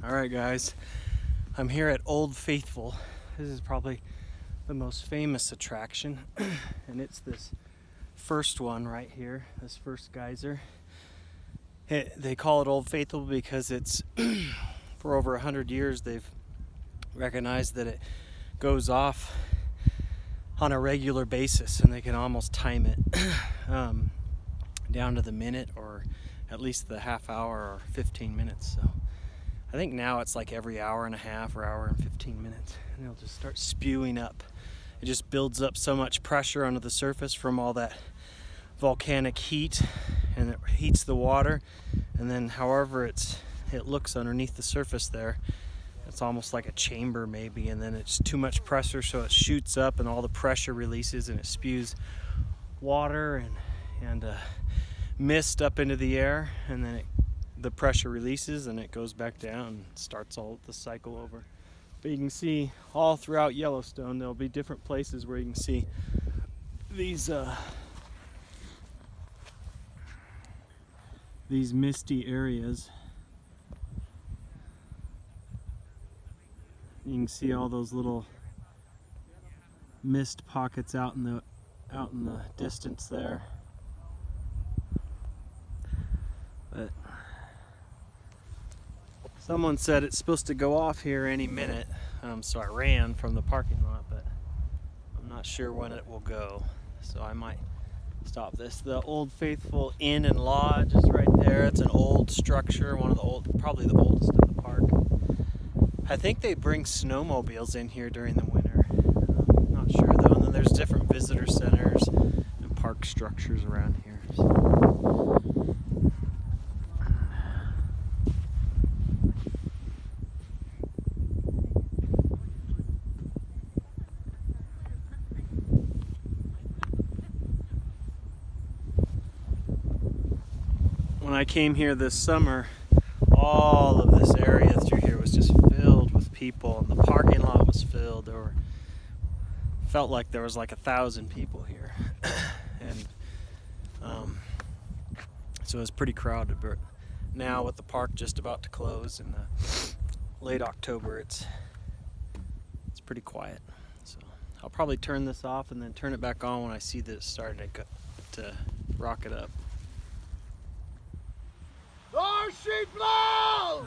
Alright guys, I'm here at Old Faithful. This is probably the most famous attraction and it's this first one right here, this first geyser. They call it Old Faithful because it's for over 100 years they've recognized that it goes off on a regular basis and they can almost time it down to the minute or at least the half hour or 15 minutes. So I think now it's like every hour and a half or hour and 15 minutes and it'll just start spewing up. It just builds up so much pressure onto the surface from all that volcanic heat, and it heats the water, and then however it looks underneath the surface there, it's almost like a chamber maybe, and then it's too much pressure so it shoots up and all the pressure releases and it spews water and mist up into the air, and then the pressure releases and it goes back down and starts all the cycle over. But you can see all throughout Yellowstone there'll be different places where you can see these misty areas. You can see all those little mist pockets out in the distance there. But someone said it's supposed to go off here any minute, so I ran from the parking lot, but I'm not sure when it will go, so I might stop this. The Old Faithful Inn and Lodge is right there. It's an old structure, one of the old, probably the oldest in the park. I think they bring snowmobiles in here during the winter. I'm not sure though. And then there's different visitor centers and park structures around here. When I came here this summer, all of this area through here was just filled with people, and the parking lot was filled. Felt like there was like 1,000 people here, and so it was pretty crowded. But now with the park just about to close in late October, it's pretty quiet. So I'll probably turn this off and then turn it back on when I see that it's starting to rocket up. Our sheep blow!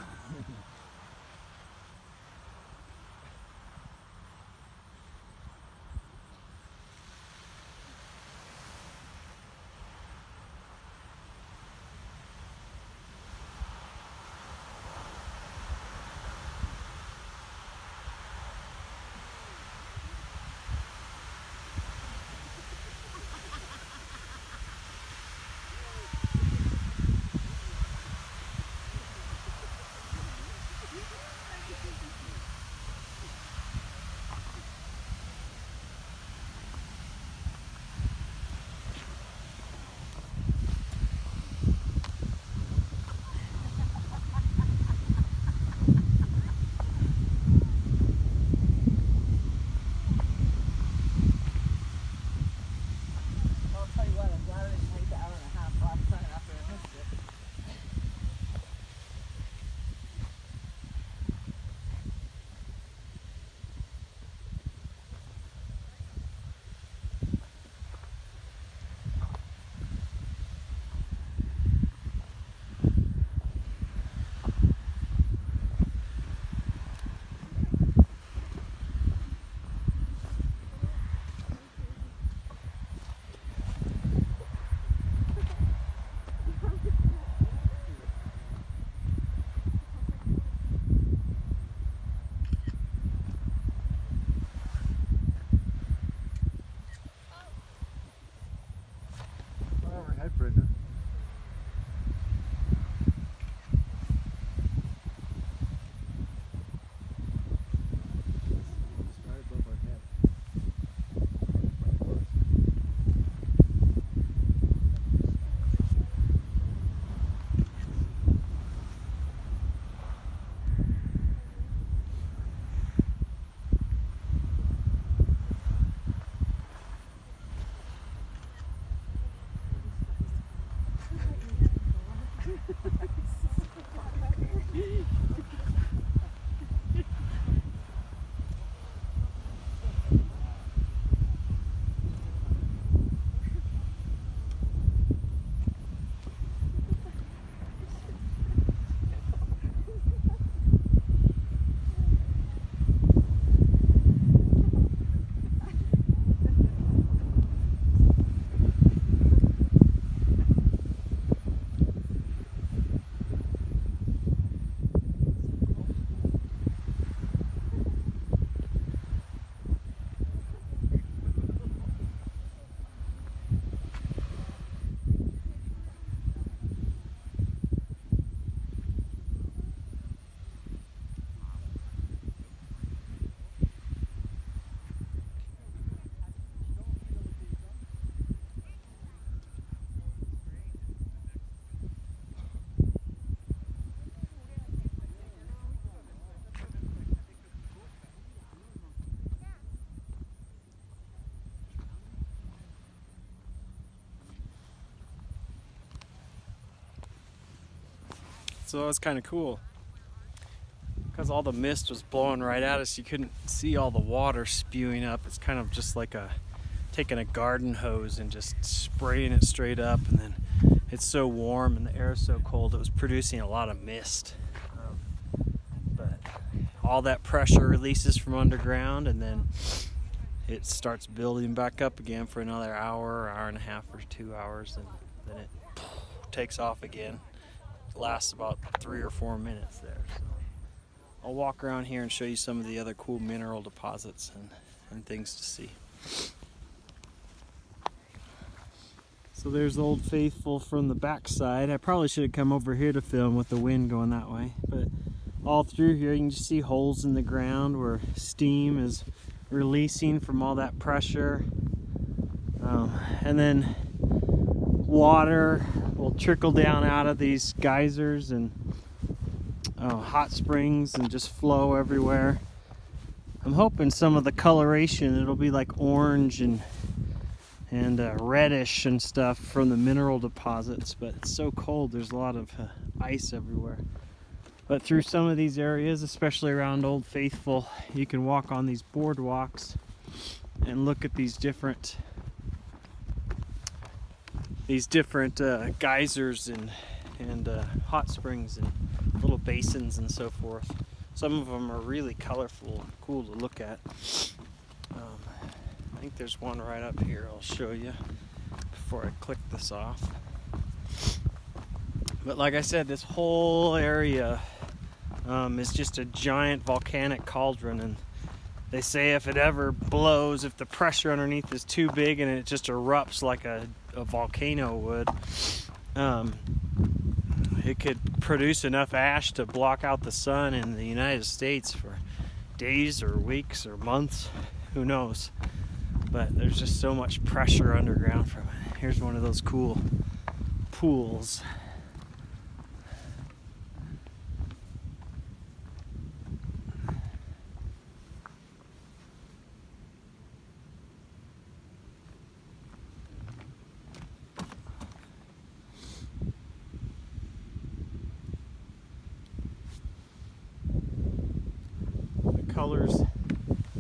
Brenda. So it was kind of cool. Because all the mist was blowing right at us, you couldn't see all the water spewing up. It's kind of just like taking a garden hose and just spraying it straight up, and then it's so warm and the air is so cold, it was producing a lot of mist. But all that pressure releases from underground, and then it starts building back up again for another hour and a half or 2 hours, and then it takes off again. It lasts about 3 or 4 minutes there. So I'll walk around here and show you some of the other cool mineral deposits and things to see. So there's Old Faithful from the backside. I probably should have come over here to film with the wind going that way, but all through here you can just see holes in the ground where steam is releasing from all that pressure, and then water will trickle down out of these geysers and hot springs and just flow everywhere. I'm hoping some of the coloration, it'll be like orange and reddish and stuff from the mineral deposits, but it's so cold, there's a lot of ice everywhere. But through some of these areas, especially around Old Faithful, you can walk on these boardwalks and look at these different geysers and hot springs and little basins and so forth. Some of them are really colorful and cool to look at. I think there's one right up here I'll show you before I click this off. But like I said, this whole area is just a giant volcanic cauldron, and they say if it ever blows, if the pressure underneath is too big and it just erupts like a volcano would, it could produce enough ash to block out the sun in the United States for days or weeks or months, who knows. But there's just so much pressure underground from it. Here's one of those cool pools.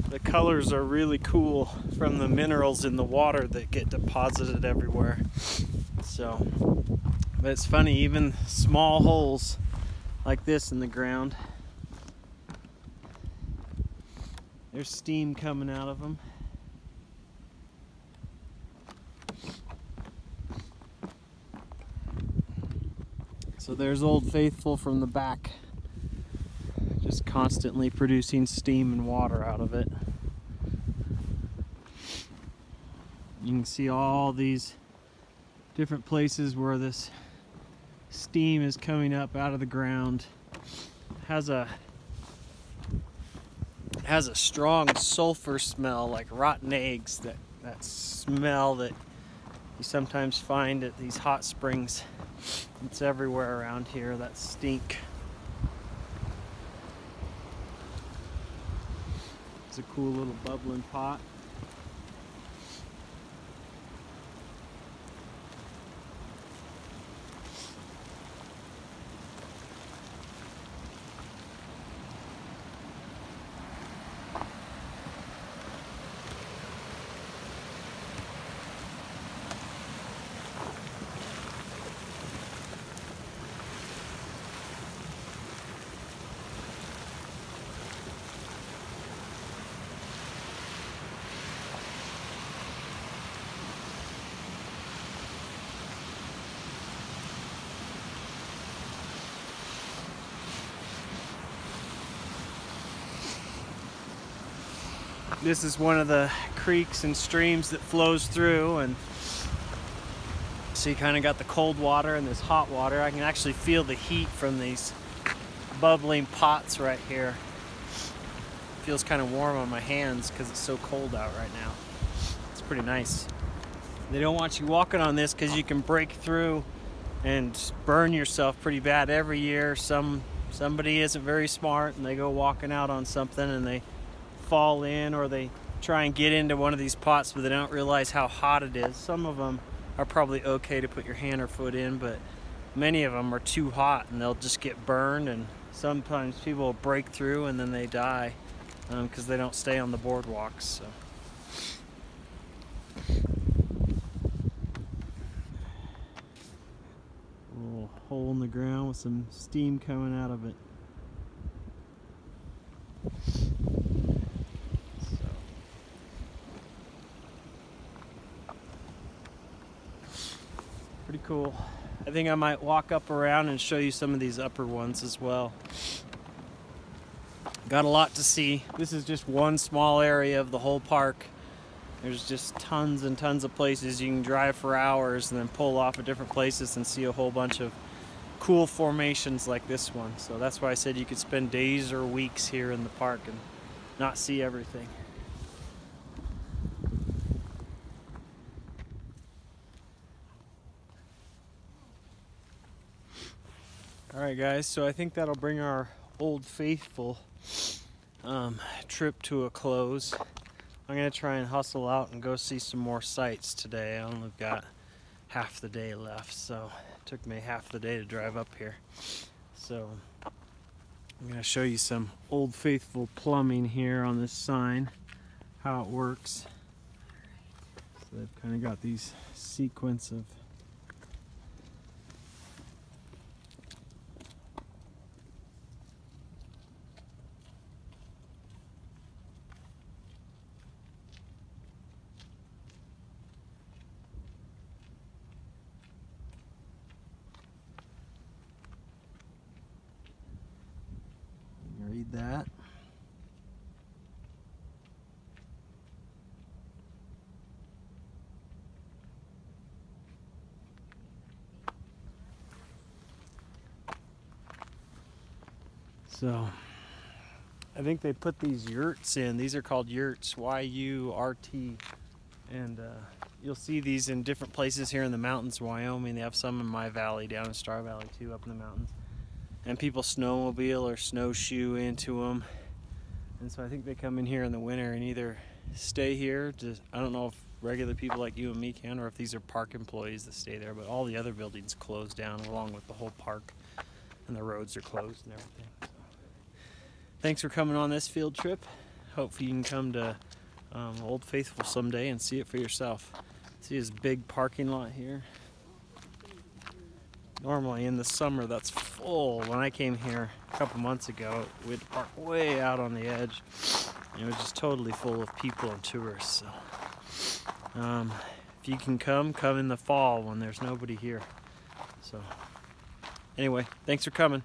The colors are really cool from the minerals in the water that get deposited everywhere. So, but it's funny, even small holes like this in the ground, there's steam coming out of them. So there's Old Faithful from the back, just constantly producing steam and water out of it. You can see all these different places where this steam is coming up out of the ground. It has a strong sulfur smell, like rotten eggs, that smell that you sometimes find at these hot springs. It's everywhere around here, that stink. It's a cool little bubbling pot. This is one of the creeks and streams that flows through, and so you kind of got the cold water and this hot water. I can actually feel the heat from these bubbling pots right here. It feels kind of warm on my hands because it's so cold out right now. It's pretty nice. They don't want you walking on this because you can break through and burn yourself pretty bad. Every year somebody isn't very smart and they go walking out on something and they fall in, or they try and get into one of these pots but they don't realize how hot it is. Some of them are probably okay to put your hand or foot in, but many of them are too hot and they'll just get burned, and sometimes people will break through and then they die because they don't stay on the boardwalks. So. A little hole in the ground with some steam coming out of it. Pretty cool. I think I might walk up around and show you some of these upper ones as well. Got a lot to see. This is just one small area of the whole park. There's just tons and tons of places you can drive for hours and then pull off at different places and see a whole bunch of cool formations like this one. So that's why I said you could spend days or weeks here in the park and not see everything. Alright guys, so I think that'll bring our Old Faithful trip to a close. I'm going to try and hustle out and go see some more sights today. I only got half the day left, so it took me half the day to drive up here. So I'm going to show you some Old Faithful plumbing here on this sign, how it works. So they've kind of got these sequence of read that. So I think they put these yurts in. These are called yurts, Y-U-R-T, and you'll see these in different places here in the mountains, Wyoming. They have some in my valley, down in Star Valley too, up in the mountains. And people snowmobile or snowshoe into them. And so I think they come in here in the winter and either stay here. I don't know if regular people like you and me can, or if these are park employees that stay there, but all the other buildings closed down along with the whole park, and the roads are closed and everything. So, thanks for coming on this field trip. Hopefully you can come to Old Faithful someday and see it for yourself. See this big parking lot here. Normally in the summer that's full. When I came here a couple months ago, we'd park way out on the edge. It was just totally full of people and tourists. So, if you can come in the fall when there's nobody here. So anyway, thanks for coming.